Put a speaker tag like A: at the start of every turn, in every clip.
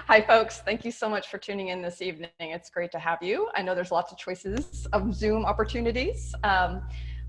A: Hi, folks. Thank you so much for tuning in this evening. It's great to have you. I know there's lots of choices of Zoom opportunities.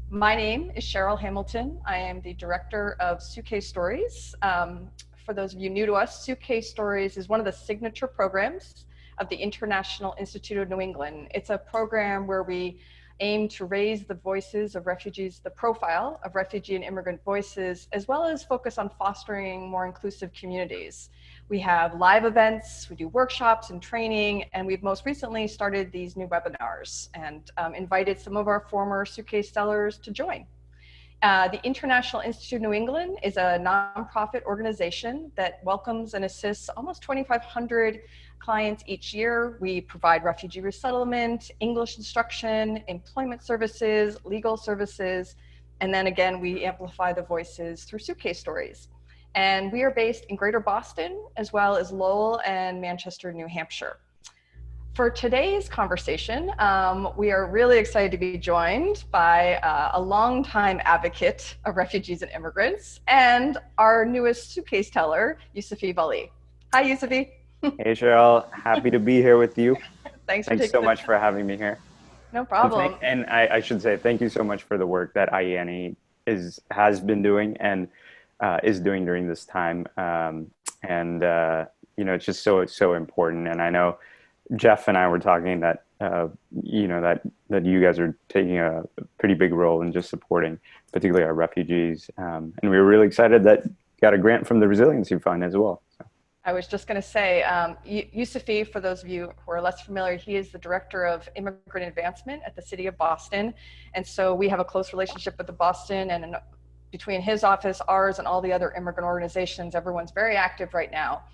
A: My name is Cheryl Hamilton. I am the director of Suitcase Stories. For those of you new to us, Suitcase Stories is one of the signature programs of the International Institute of New England. It's a program where we aim to raise the voices of refugees, the profile of refugee and immigrant voices, as well as focus on fostering more inclusive communities. We have live events, we do workshops and training, and we've most recently started these new webinars and invited some of our former Suitcase sellers to join. The International Institute of New England is a nonprofit organization that welcomes and assists almost 2,500 clients each year. We provide refugee resettlement, English instruction, employment services, legal services, and then again, we amplify the voices through Suitcase Stories. And we are based in Greater Boston, as well as Lowell and Manchester, New Hampshire. For today's conversation, we are really excited to be joined by a longtime advocate of refugees and immigrants and our newest suitcase teller, Yusufi Vali. Hi, Yusufi.
B: Hey, Cheryl. Happy to be here with you.
A: Thanks
B: so much for having me here.
A: No problem.
B: And I should say thank you so much for the work that IENE has been doing and is doing during this time. It's just so important. And I know Jeff and I were talking that that you guys are taking a pretty big role in just supporting, particularly our refugees. And we were really excited that you got a grant from the Resiliency Fund as well. So.
A: I was just going to say, Yusufi, for those of you who are less familiar, he is the director of immigrant advancement at the City of Boston. And so we have a close relationship with the Boston, and between his office, ours, and all the other immigrant organizations, everyone's very active right now.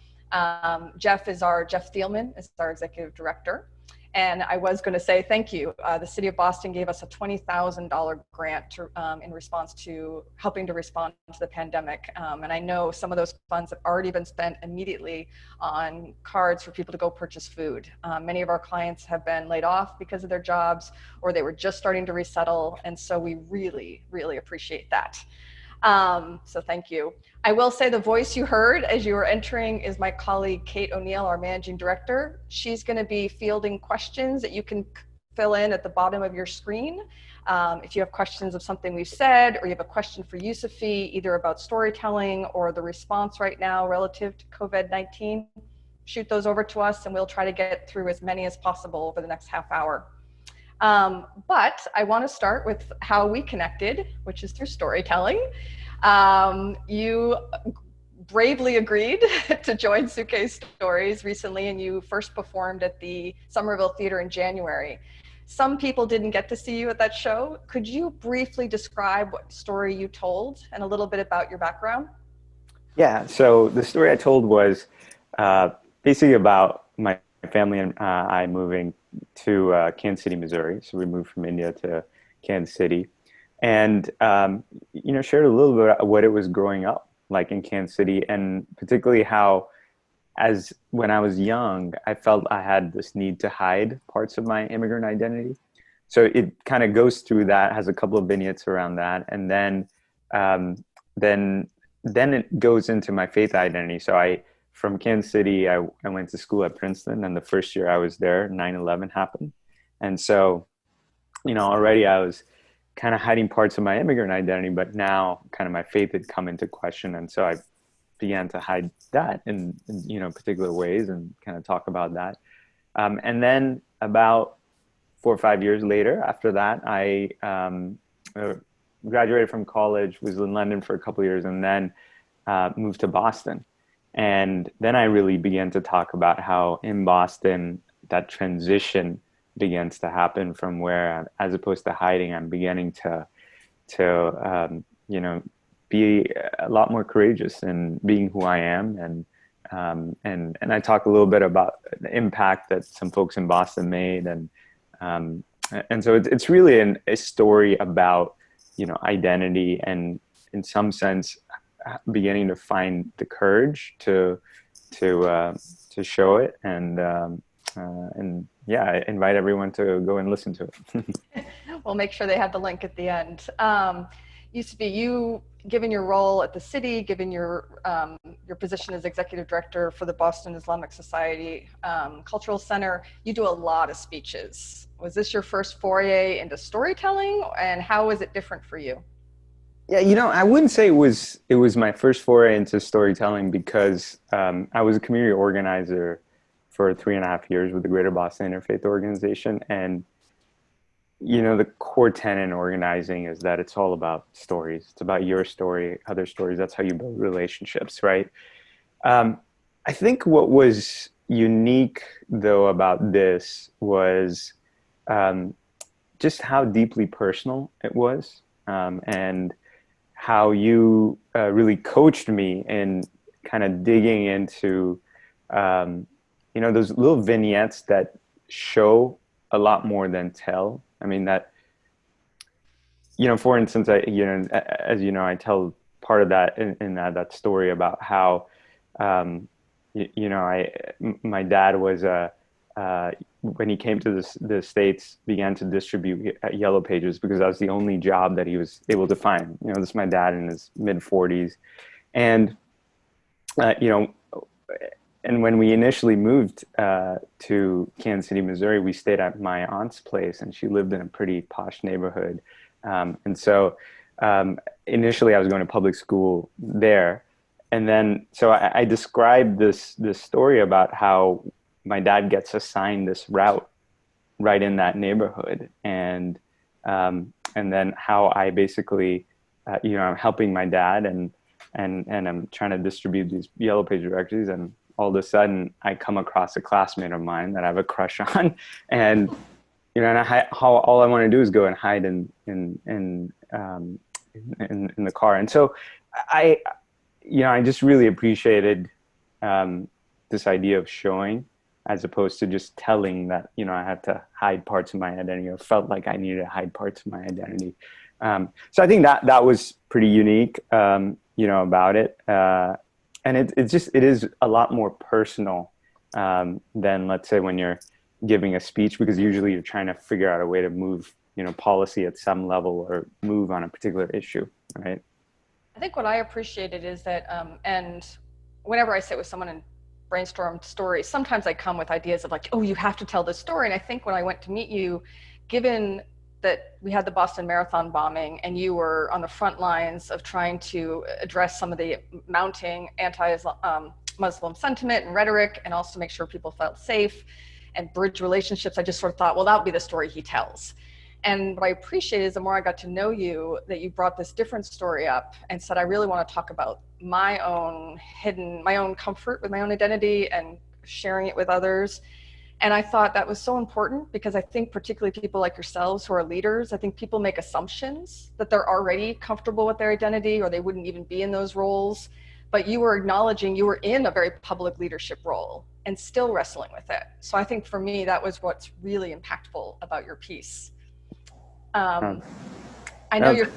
A: Jeff Thielman is our executive director. And I was going to say thank you. The City of Boston gave us a $20,000 grant in response to helping to respond to the pandemic. And I know some of those funds have already been spent immediately on cards for people to go purchase food. Many of our clients have been laid off because of their jobs, or they were just starting to resettle. And so we really, really appreciate that. So thank you. I will say the voice you heard as you were entering is my colleague, Kate O'Neill, our managing director. She's going to be fielding questions that you can fill in at the bottom of your screen. If you have questions of something we've said, or you have a question for Yusufi, either about storytelling or the response right now relative to COVID-19, shoot those over to us and we'll try to get through as many as possible over the next half hour. But I want to start with how we connected, which is through storytelling. You bravely agreed to join Suitcase Stories recently, and you first performed at the Somerville Theater in January. Some people didn't get to see you at that show. Could you briefly describe what story you told and a little bit about your background?
B: Yeah, so the story I told was basically about my family and I moving to Kansas City, Missouri. So we moved from India to Kansas City, and shared a little bit about what it was growing up like in Kansas City, and particularly how, as when I was young, I felt I had this need to hide parts of my immigrant identity. So it kind of goes through that, has a couple of vignettes around that, and then it goes into my faith identity. So from Kansas City, I went to school at Princeton, and the first year I was there, 9/11 happened. And so, already I was kind of hiding parts of my immigrant identity, but now kind of my faith had come into question. And so I began to hide that in particular ways and kind of talk about that. And then about 4 or 5 years later, after that, I graduated from college, was in London for a couple of years, and then moved to Boston. And then I really began to talk about how in Boston, that transition begins to happen from where, as opposed to hiding, I'm beginning to be a lot more courageous in being who I am. And I talk a little bit about the impact that some folks in Boston made. And so it's really a story about, identity, and in some sense, beginning to find the courage to show it, and yeah, I invite everyone to go and listen to it.
A: We'll make sure they have the link at the end. Yusufi, you, given your role at the city, given your position as executive director for the Boston Islamic Society Cultural Center, you do a lot of speeches. Was this your first foray into storytelling, and how was it different for you?
B: Yeah, I wouldn't say it was my first foray into storytelling because I was a community organizer for 3.5 years with the Greater Boston Interfaith Organization, and the core tenet in organizing is that it's all about stories. It's about your story, other stories. That's how you build relationships, right? Um, I think what was unique though about this was um, just how deeply personal it was, and how you really coached me in kind of digging into, those little vignettes that show a lot more than tell. I mean, for instance, as you know, I tell part of that in that story about how, my dad was when he came to the States, began to distribute yellow pages because that was the only job that he was able to find. This is my dad in his mid 40s, and uh, you know, and when we initially moved to Kansas City, Missouri, we stayed at my aunt's place, and she lived in a pretty posh neighborhood. And so initially, I was going to public school there, and then so I described this story about how my dad gets assigned this route right in that neighborhood, and then how I basically, I'm helping my dad, and I'm trying to distribute these yellow page directories, and all of a sudden I come across a classmate of mine that I have a crush on, and how all I want to do is go and hide in the car. And so I I just really appreciated this idea of showing, as opposed to just telling that I had to hide parts of my identity, or felt like I needed to hide parts of my identity. So I think that was pretty unique, about it. And it is a lot more personal than, let's say, when you're giving a speech, because usually you're trying to figure out a way to move, policy at some level, or move on a particular issue, right?
A: I think what I appreciated is that, and whenever I sit with someone and brainstorm stories, sometimes I come with ideas of like, oh, you have to tell this story. And I think when I went to meet you, given that we had the Boston Marathon bombing and you were on the front lines of trying to address some of the mounting anti-Muslim sentiment and rhetoric, and also make sure people felt safe and bridge relationships, I just sort of thought, well, that would be the story he tells. And what I appreciate is the more I got to know you, that you brought this different story up and said, I really want to talk about my own comfort with my own identity and sharing it with others. And I thought that was so important, because I think particularly people like yourselves who are leaders, I think people make assumptions that they're already comfortable with their identity, or they wouldn't even be in those roles. But you were acknowledging you were in a very public leadership role and still wrestling with it. So I think for me, that was what's really impactful about your piece.
B: Um,
A: I know
B: no,
A: you're.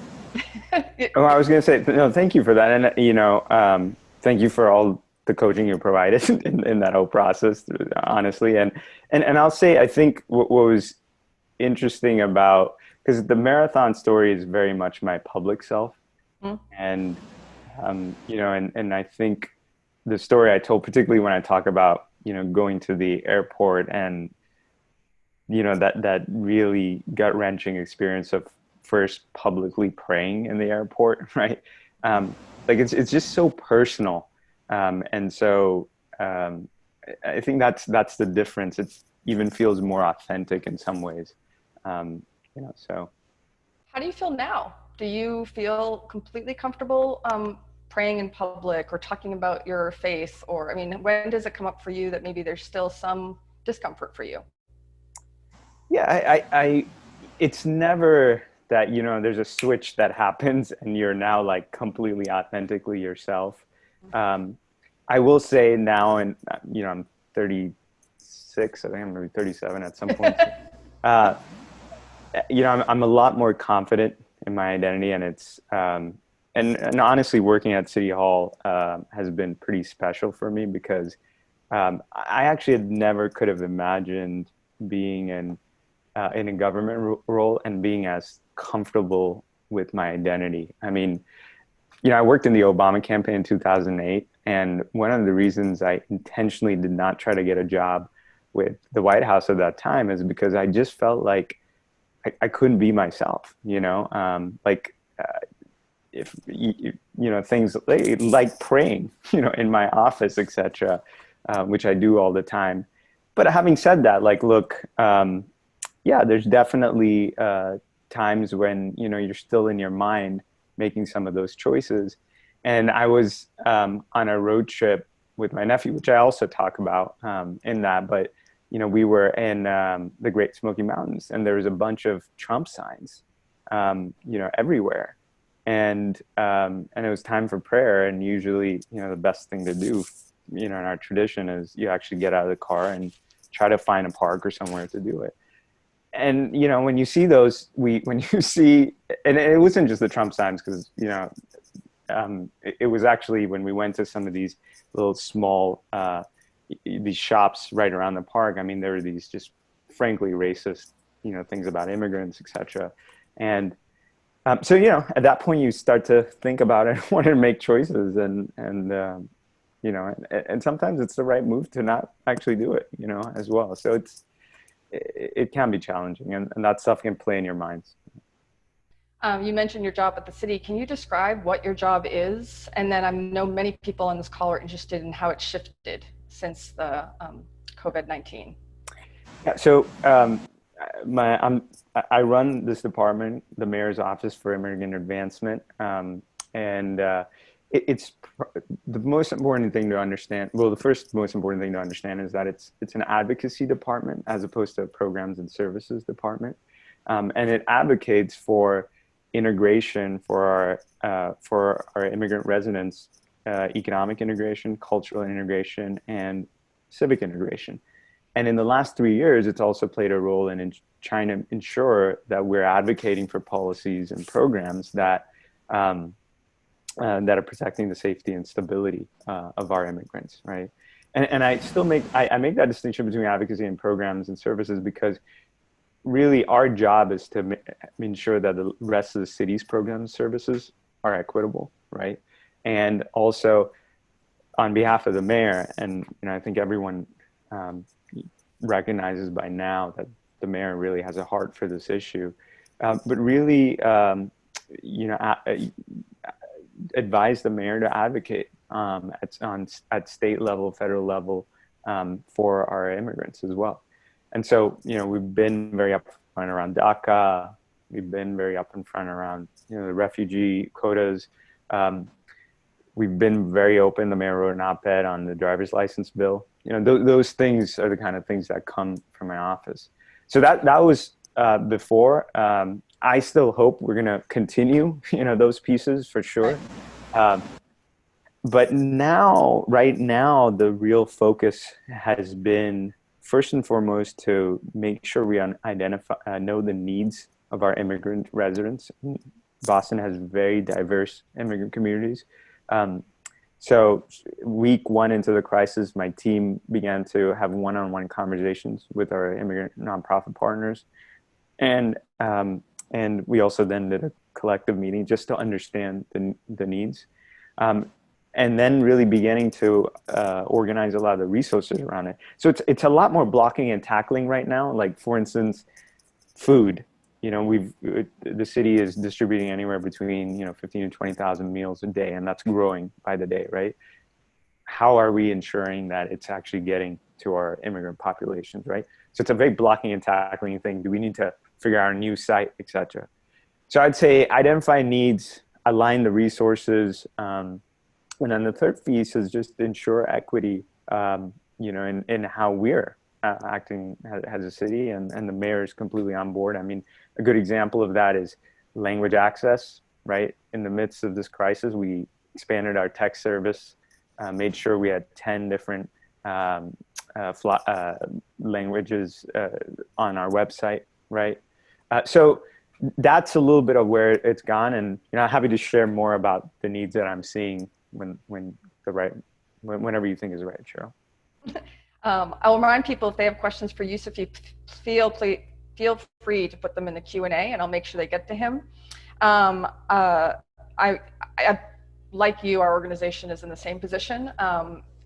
B: oh, I was going to say, no, thank you for that. And, thank you for all the coaching you provided in that whole process, honestly. And I'll say, I think what was interesting about, because the marathon story is very much my public self.
A: Mhm.
B: And, and I think the story I told, particularly when I talk about, going to the airport, and, that really gut wrenching experience of first publicly praying in the airport, right? Like it's just so personal. And so I think that's the difference. It even feels more authentic in some ways. So
A: How do you feel now? Do you feel completely comfortable praying in public or talking about your faith? Or, I mean, when does it come up for you that maybe there's still some discomfort for you?
B: yeah, it's never that, there's a switch that happens and you're now like completely authentically yourself. Um, I will say now, and I'm 36. I think I'm going to be 37 at some point. Uh, I'm a lot more confident in my identity, and it's and honestly, working at City Hall has been pretty special for me, because I actually had never could have imagined being in a government role and being as comfortable with my identity. I mean, I worked in the Obama campaign in 2008, and one of the reasons I intentionally did not try to get a job with the White House at that time is because I just felt like I couldn't be myself, like if things like praying, in my office, etc., which I do all the time. But having said that, like, look, yeah, there's definitely times when you're still in your mind making some of those choices. And I was on a road trip with my nephew, which I also talk about in that. But we were in the Great Smoky Mountains, and there was a bunch of Trump signs, everywhere. And it was time for prayer. And usually, the best thing to do, in our tradition is you actually get out of the car and try to find a park or somewhere to do it. And when you see those, when you see, and it wasn't just the Trump signs, because it was actually when we went to some of these little small these shops right around the park. I mean, there were these just frankly racist things about immigrants, etc. And so at that point you start to think about it, want to make choices, and sometimes it's the right move to not actually do it, as well. So it can be challenging, and that stuff can play in your minds.
A: You mentioned your job at the city. Can you describe what your job is? And then I know many people on this call are interested in how it shifted since the COVID-19.
B: Yeah, so I run this department, the Mayor's Office for Immigrant Advancement, and it's the most important thing to understand. Well, the first most important thing to understand is that it's an advocacy department as opposed to a programs and services department, and it advocates for integration for our immigrant residents, economic integration, cultural integration, and civic integration. And in the last 3 years, it's also played a role in trying to ensure that we're advocating for policies and programs that are protecting the safety and stability of our immigrants, right? And I still make that distinction between advocacy and programs and services, because really our job is to ensure that the rest of the city's programs and services are equitable, right? And also on behalf of the mayor, and I think everyone recognizes by now that the mayor really has a heart for this issue, but really, advise the mayor to advocate at state level, federal level, for our immigrants as well. And so, we've been very upfront around DACA. We've been very up in front around, the refugee quotas. We've been very open. The mayor wrote an op-ed on the driver's license bill. Those things are the kind of things that come from my office. So that was before. I still hope we're going to continue, those pieces for sure. But now, right now, the real focus has been first and foremost to make sure we know the needs of our immigrant residents. Boston has very diverse immigrant communities. So week one into the crisis, my team began to have one-on-one conversations with our immigrant nonprofit partners. And we also then did a collective meeting just to understand the needs. And then really beginning to organize a lot of the resources around it. So it's a lot more blocking and tackling right now. Like, for instance, food. The city is distributing anywhere between 15 to 20,000 meals a day, and that's growing by the day, right? How are we ensuring that it's actually getting to our immigrant populations, right? So it's a very blocking and tackling thing. Do we need to figure out a new site, etc.? So I'd say identify needs, align the resources, and then the third piece is just ensure equity, in how we're acting as a city, and the mayor is completely on board. I mean, a good example of that is language access, right? In the midst of this crisis, we expanded our tech service, made sure we had 10 different languages on our website, right? So that's a little bit of where it's gone, and I'm happy to share more about the needs that I'm seeing whenever you think is right, Cheryl.
A: I'll remind people, if they have questions for Yusufi, feel free to put them in the Q&A, and I'll make sure they get to him. Um, uh, I, like you, our organization is in the same position.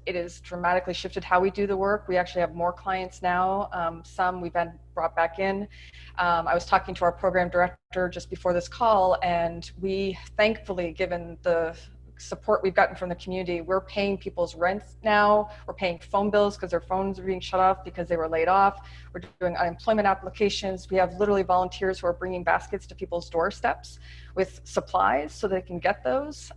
A: It has dramatically shifted how we do the work. We actually have more clients now. Some we've been brought back in. I was talking to our program director just before this call, and we thankfully, given the support we've gotten from the community, we're paying people's rents now. We're paying phone bills because their phones are being shut off because they were laid off. We're doing unemployment applications. We have literally volunteers who are bringing baskets to people's doorsteps with supplies so they can get those.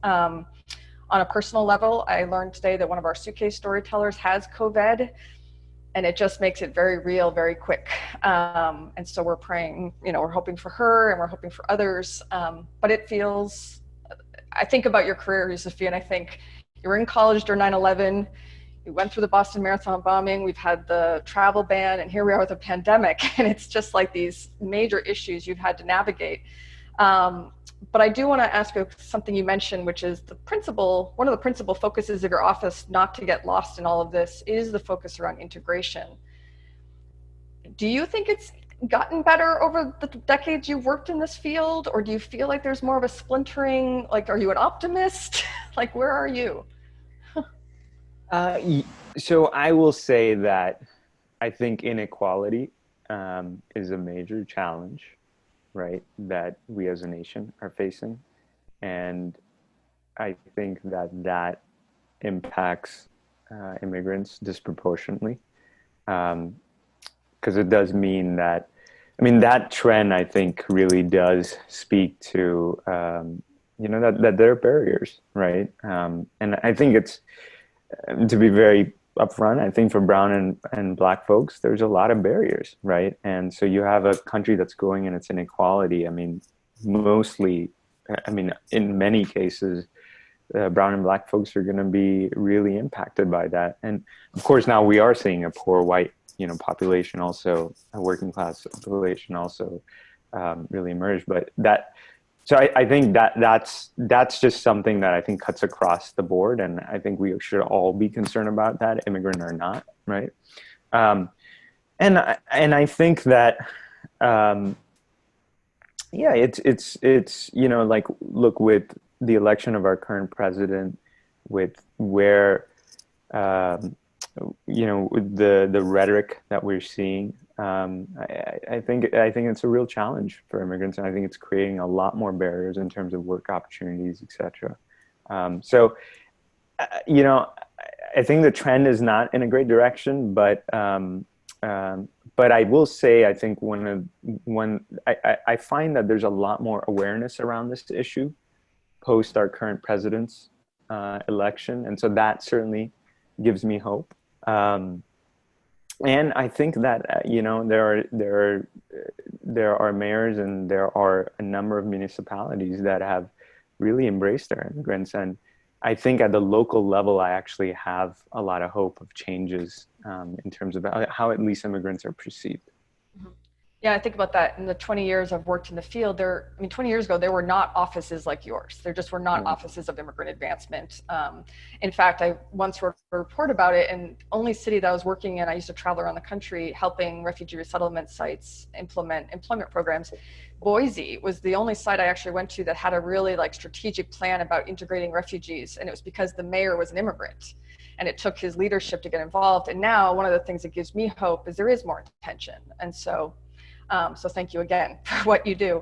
A: On a personal level, I learned today that one of our suitcase storytellers has COVID, and it just makes it very real, very quick. And so we're praying, we're hoping for her and we're hoping for others. But it feels, I think about your career, Yusufi, and I think you were in college during 9/11. We went through the Boston Marathon bombing. We've had the travel ban, and here we are with a pandemic. And it's just like these major issues you've had to navigate. But I do want to ask you something you mentioned, which is one of the principal focuses of your office, not to get lost in all of this, is the focus around integration. Do you think it's gotten better over the decades you've worked in this field, or do you feel like there's more of a splintering? Like, are you an optimist? Like, where are you?
B: Uh, so I will say that I think inequality is a major challenge, right, that we as a nation are facing. And I think that that impacts immigrants disproportionately. Because it does mean that, I mean, that trend, I think, really does speak to, that there are barriers, right? And I think it's, to be very upfront, I think for brown and black folks, there's a lot of barriers, right? And so you have a country that's growing in its inequality. I mean, in many cases, brown and black folks are going to be really impacted by that. And of course, now we are seeing a poor white, population, also a working class population, also really emerge. But so I think that's just something that I think cuts across the board, and I think we should all be concerned about that, immigrant or not, right? And I think that it's like, look, with the election of our current president, with where the rhetoric that we're seeing, I think it's a real challenge for immigrants, and I think it's creating a lot more barriers in terms of work opportunities, etc. So, I think the trend is not in a great direction, but I will say, I think I find that there's a lot more awareness around this issue post our current president's election, and so that certainly gives me hope. And I think that there are mayors and there are a number of municipalities that have really embraced their immigrants, and I think at the local level, I actually have a lot of hope of changes in terms of how at least immigrants are perceived.
A: Mhm. Yeah, I think about that. In the 20 years I've worked in the field, 20 years ago, there were not offices like yours. There just were not offices of immigrant advancement. In fact, I once wrote a report about it, and only city that I was working in, I used to travel around the country helping refugee resettlement sites implement employment programs. Boise was the only site I actually went to that had a really strategic plan about integrating refugees. And it was because the mayor was an immigrant, and it took his leadership to get involved. And now one of the things that gives me hope is there is more attention. And so thank you again for what you do.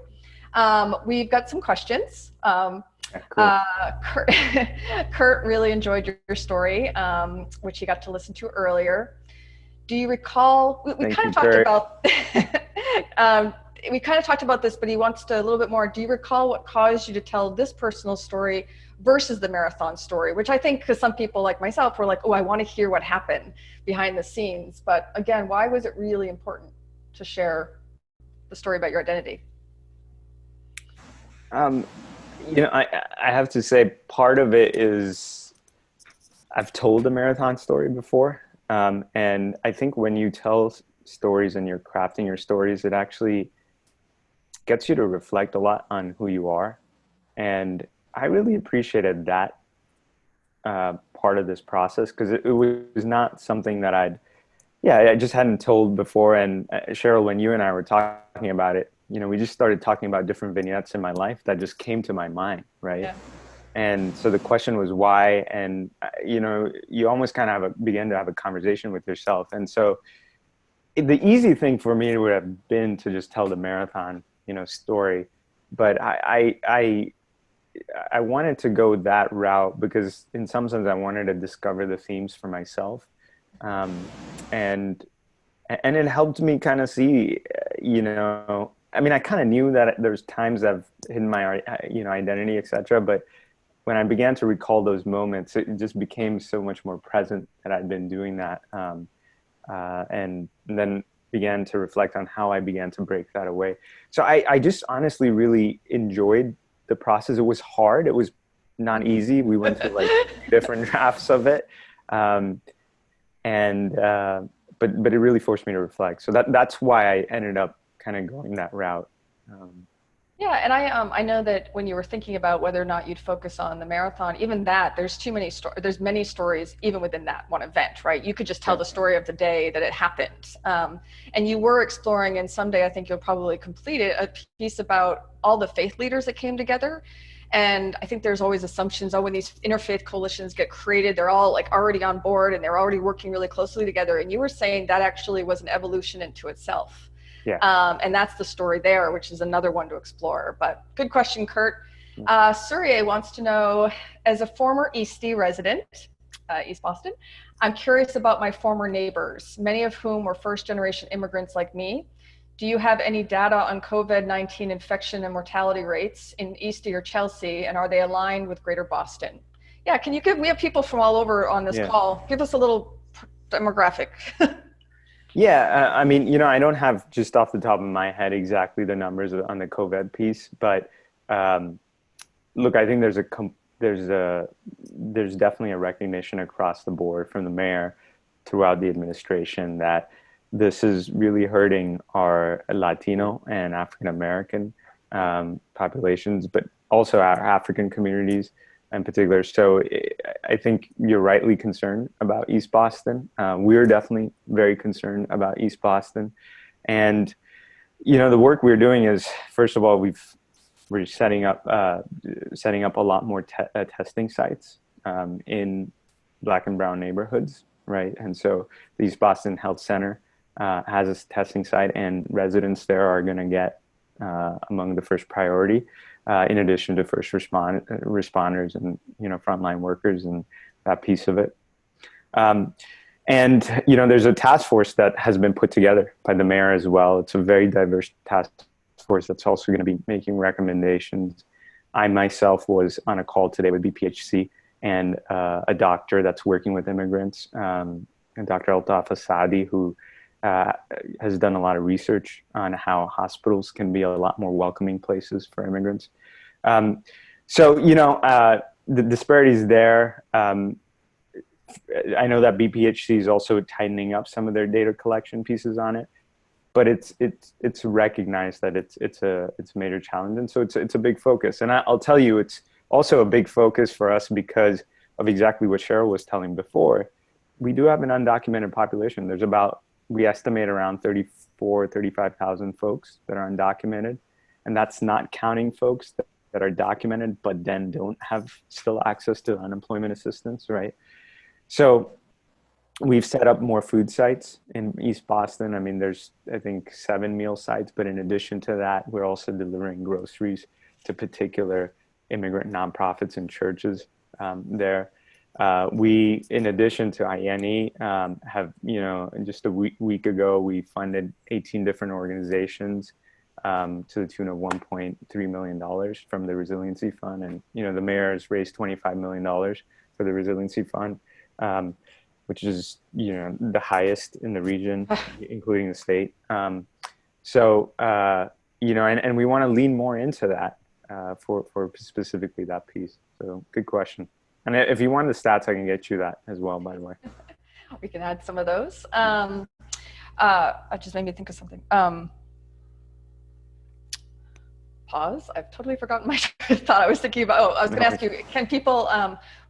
A: We've got some questions.
B: Cool.
A: Kurt really enjoyed your story, which he got to listen to earlier. Do you recall, we kind of talked about, we kind of talked about this, but he wants to a little bit more. Do you recall what caused you to tell this personal story versus the marathon story? Which I think, because some people like myself were like, oh, I want to hear what happened behind the scenes. But again, why was it really important to share the story about your identity?
B: I have to say, part of it is I've told a marathon story before. And I think when you tell stories and you're crafting your stories, it actually gets you to reflect a lot on who you are. And I really appreciated that part of this process, because it was not something that I just hadn't told before. And Cheryl, when you and I were talking about it, we just started talking about different vignettes in my life that just came to my mind, right?
A: Yeah.
B: And so the question was why, and you almost kind of begin to have a conversation with yourself. And so the easy thing for me would have been to just tell the marathon, story, but I wanted to go that route because in some sense I wanted to discover the themes for myself, um, and and it helped me kind of see, I mean, I kind of knew that there's times I've hidden my identity, etc. But when I began to recall those moments, it just became so much more present that I'd been doing that, and then began to reflect on how I began to break that away. So I just honestly really enjoyed the process. It was hard. It was not easy. We went through like different drafts of it. Um, and but it really forced me to reflect. So that's why I ended up kind of going that route.
A: Yeah, and I know that when you were thinking about whether or not you'd focus on the marathon, even that there's too many there's many stories even within that one event, right? You could just tell
B: Yeah.
A: the story of the day that it happened, and you were exploring, and someday I think you'll probably complete it, a piece about all the faith leaders that came together. And I think there's always assumptions, oh, when these interfaith coalitions get created, they're all like already on board and they're already working really closely together. And you were saying that actually was an evolution into itself.
B: Yeah.
A: And that's the story there, which is another one to explore. But good question, Kurt.
B: Yeah.
A: Surya wants to know, as a former Eastie resident, East Boston, I'm curious about my former neighbors, many of whom were first-generation immigrants like me. Do you have any data on COVID-19 infection and mortality rates in Eastie or Chelsea, and are they aligned with Greater Boston? Yeah, can you we have people from all over on this
B: Yeah.
A: call. Give us a little demographic.
B: Yeah, I mean, I don't have just off the top of my head exactly the numbers on the COVID piece, but look, I think there's definitely a recognition across the board from the mayor throughout the administration that this is really hurting our Latino and African American populations, but also our African communities in particular. So I think you're rightly concerned about East Boston. We're definitely very concerned about East Boston. And, the work we're doing is, first of all, we're setting up a lot more testing sites in Black and brown neighborhoods, right? And so the East Boston Health Center has a testing site, and residents there are going to get among the first priority, in addition to first responders and frontline workers and that piece of it. And there's a task force that has been put together by the mayor as well. It's a very diverse task force that's also going to be making recommendations. I myself was on a call today with BPHC and a doctor that's working with immigrants, and Dr. Altaf Asadi, who has done a lot of research on how hospitals can be a lot more welcoming places for immigrants. So, the disparities there. I know that BPHC is also tightening up some of their data collection pieces on it, but it's recognized that it's a major challenge, and so it's a big focus. And I'll tell you, it's also a big focus for us because of exactly what Cheryl was telling before. We do have an undocumented population. We estimate around 35,000 folks that are undocumented. And that's not counting folks that are documented, but then don't have still access to unemployment assistance, right? So we've set up more food sites in East Boston. I mean, there's, I think, 7 meal sites, but in addition to that, we're also delivering groceries to particular immigrant nonprofits and churches there. We, in addition to INE, have, just a week ago, we funded 18 different organizations to the tune of $1.3 million from the Resiliency Fund. And, the mayor has raised $25 million for the Resiliency Fund, which is, the highest in the region, including the state. So, and we want to lean more into that for specifically that piece. So good question. And if you want the stats, I can get you that as well, by the way.
A: We can add some of those. It just made me think of something. Pause. I've totally forgotten my thought I was thinking about. Oh, I was going to ask you, can people,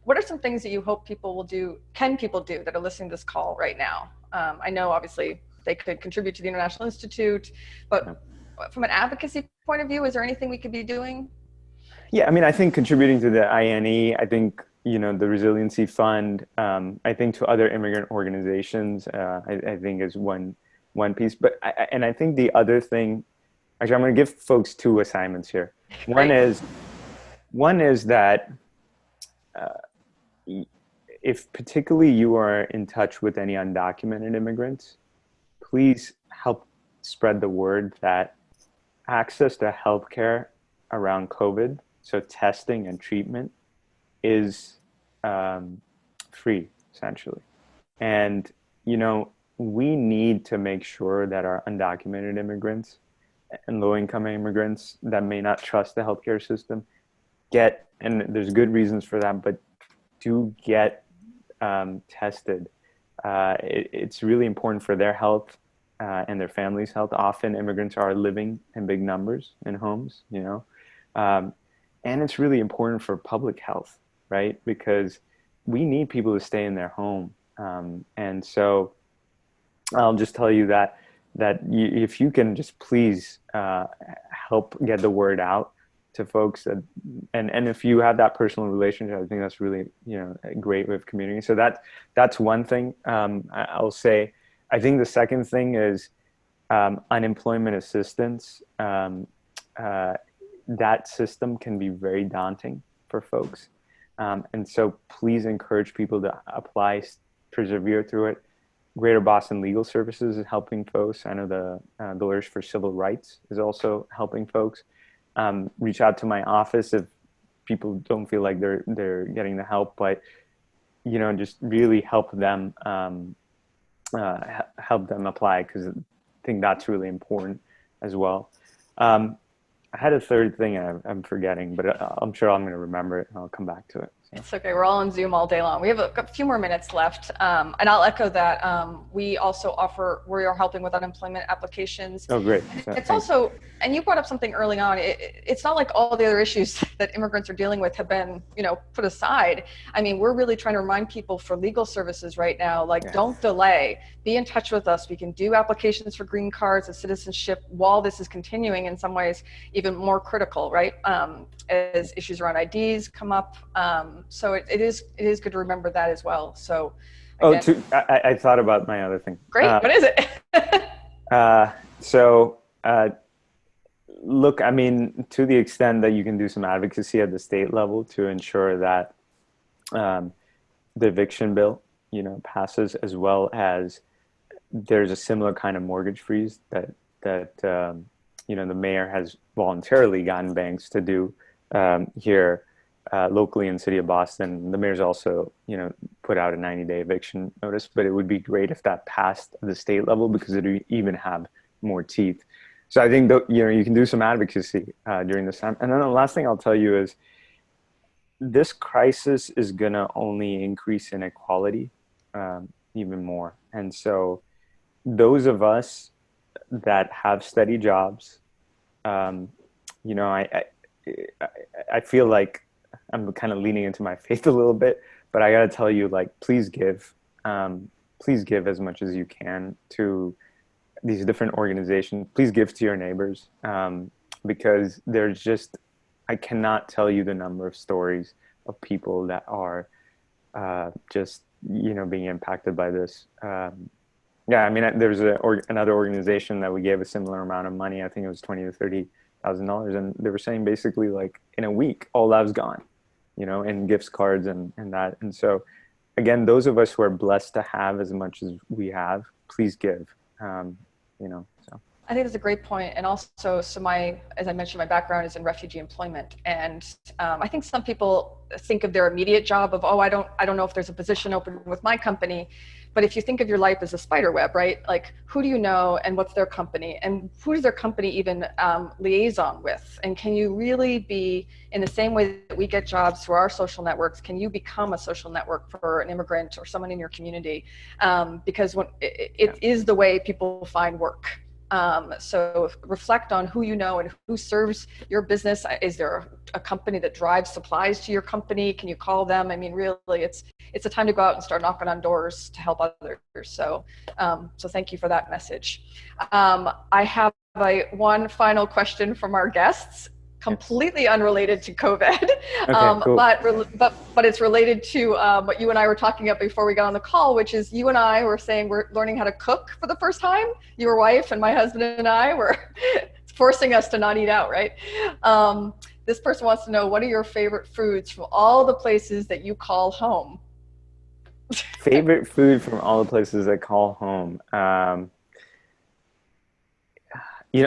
A: what are some things that you hope people will do, can people do that are listening to this call right now? I know obviously they could contribute to the International Institute, but from an advocacy point of view, is there anything we could be doing?
B: Yeah, I mean, I think contributing to the INE, I think, the Resiliency Fund, I think to other immigrant organizations, I think is one piece. But I think the other thing, actually, I'm going to give folks two assignments here. One
A: Great.
B: is one is that if particularly you are in touch with any undocumented immigrants, please help spread the word that access to healthcare around COVID, so testing and treatment, is free, essentially. And, we need to make sure that our undocumented immigrants and low income immigrants that may not trust the healthcare system get, and there's good reasons for that, but do get tested. It's really important for their health and their families' health. Often immigrants are living in big numbers in homes. And it's really important for public health, right? Because we need people to stay in their home. And so I'll just tell you if you can just please help get the word out to folks and if you have that personal relationship, I think that's really, a great with community. So that's one thing. I'll say. I think the second thing is unemployment assistance. That system can be very daunting for folks. And so please encourage people to apply, persevere through it. Greater Boston Legal Services is helping folks. I know the Lawyers for Civil Rights is also helping folks. Reach out to my office if people don't feel like they're getting the help, but just really help them apply, because I think that's really important as well. I had a third thing I'm forgetting, but I'm sure I'm going to remember it and I'll come back to it. So.
A: It's okay. We're all on Zoom all day long. We have a few more minutes left. And I'll echo that. We are helping with unemployment applications.
B: Oh, great.
A: It's also, and you brought up something early on, it's not like all the other issues that immigrants are dealing with have been, put aside. I mean, we're really trying to remind people for legal services right now, like, don't delay, be in touch with us. We can do applications for green cards and citizenship while this is continuing, in some ways even more critical, right? As issues around IDs come up. So it is good to remember that as well. So again,
B: I thought about my other thing.
A: Great. What is it?
B: Look, I mean, to the extent that you can do some advocacy at the state level to ensure that the eviction bill, passes, as well as there's a similar kind of mortgage freeze that the mayor has voluntarily gotten banks to do here locally in the city of Boston. The mayor's also, put out a 90-day eviction notice, but it would be great if that passed at the state level, because it would even have more teeth. So I think that, you can do some advocacy during this time. And then the last thing I'll tell you is this crisis is going to only increase inequality even more. And so those of us that have steady jobs, I feel like I'm kind of leaning into my faith a little bit, but I got to tell you, like, please give as much as you can to these different organizations. Please give to your neighbors, because I cannot tell you the number of stories of people that are just, being impacted by this. I mean, there's another organization that we gave a similar amount of money. I think it was $20,000 to $30,000, and they were saying basically, like, in a week, all that's gone, and gifts, cards, and that. And so, again, those of us who are blessed to have as much as we have, please give. So.
A: I think that's a great point. And also, as I mentioned, my background is in refugee employment. And I think some people think of their immediate job of, I don't know if there's a position open with my company. But if you think of your life as a spider web, right? Like, who do you know and what's their company? And who does their company even liaison with? And can you really be, in the same way that we get jobs through our social networks, can you become a social network for an immigrant or someone in your community? Because it is the way people find work. So reflect on who you know and who serves your business. Is there a company that drives supplies to your company? Can you call them? I mean, really, it's a time to go out and start knocking on doors to help others. So thank you for that message. I have one final question from our guests,
B: Yes.
A: completely unrelated to COVID,
B: Okay, cool.
A: but it's related to what you and I were talking about before we got on the call, which is you and I were saying we're learning how to cook for the first time. Your wife and my husband and I were forcing us to not eat out, right? This person wants to know, what are your favorite foods from all the places that you call home?
B: Favorite food from all the places I call home.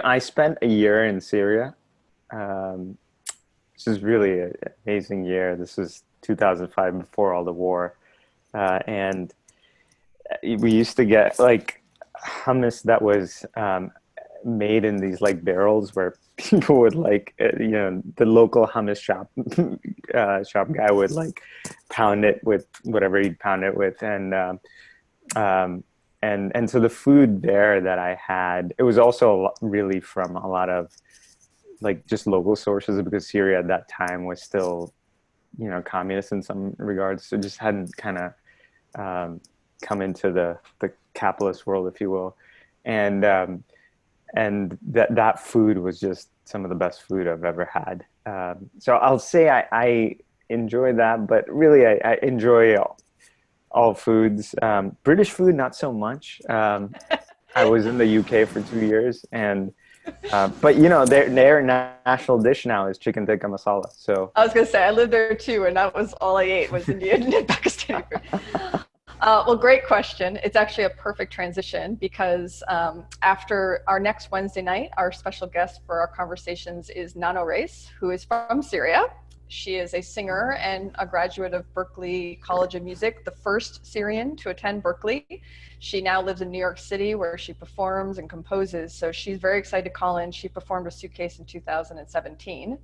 B: I spent a year in Syria. Um, this is really an amazing year. This was 2005, before all the war. And we used to get like hummus that was made in these like barrels where people would like, the local hummus shop guy would like pound it with whatever he'd pound it with. Um, and so the food there that I had, it was also really from a lot of like just local sources, because Syria at that time was still, communist in some regards. So just hadn't kind of come into the capitalist world, if you will. And that food was just some of the best food I've ever had. So I'll say I enjoy that, but really I enjoy all foods. British food, not so much. I was in the UK for 2 years, and but their national dish now is chicken tikka masala. So
A: I was gonna say I lived there too, and that was all I ate was Indian and Pakistani food. Well, great question. It's actually a perfect transition because after our next Wednesday night, our special guest for our conversations is Nano Reis, who is from Syria. She is a singer and a graduate of Berklee College of Music, the first Syrian to attend Berklee. She now lives in New York City, where she performs and composes. So she's very excited to call in. She performed with Suitcase in 2017.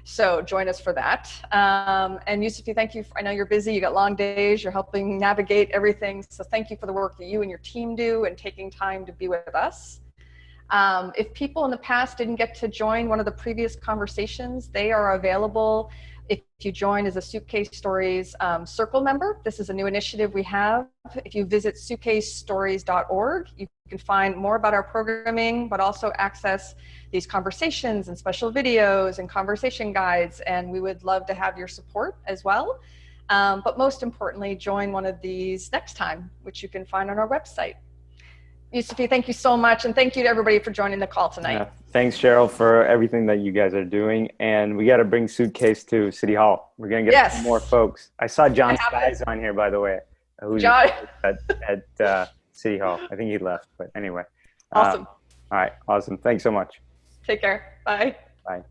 A: So join us for that. And Yusufi, thank you. I know you're busy, you got long days, you're helping navigate everything. So thank you for the work that you and your team do and taking time to be with us. If people in the past didn't get to join one of the previous conversations, they are available if you join as a Suitcase Stories Circle member. This is a new initiative we have. If you visit suitcasestories.org, you can find more about our programming, but also access these conversations and special videos and conversation guides. And we would love to have your support as well. But most importantly, join one of these next time, which you can find on our website. Yusufi, thank you so much. And thank you to everybody for joining the call tonight.
B: yeah, thanks, Cheryl, for everything that you guys are doing. And we got to bring Suitcase to City Hall. We're going to get some more folks. I saw John Skies on here, by the way, who's at City Hall. I think he left, but anyway.
A: Awesome.
B: All right, awesome. Thanks so much.
A: Take care. Bye.
B: Bye.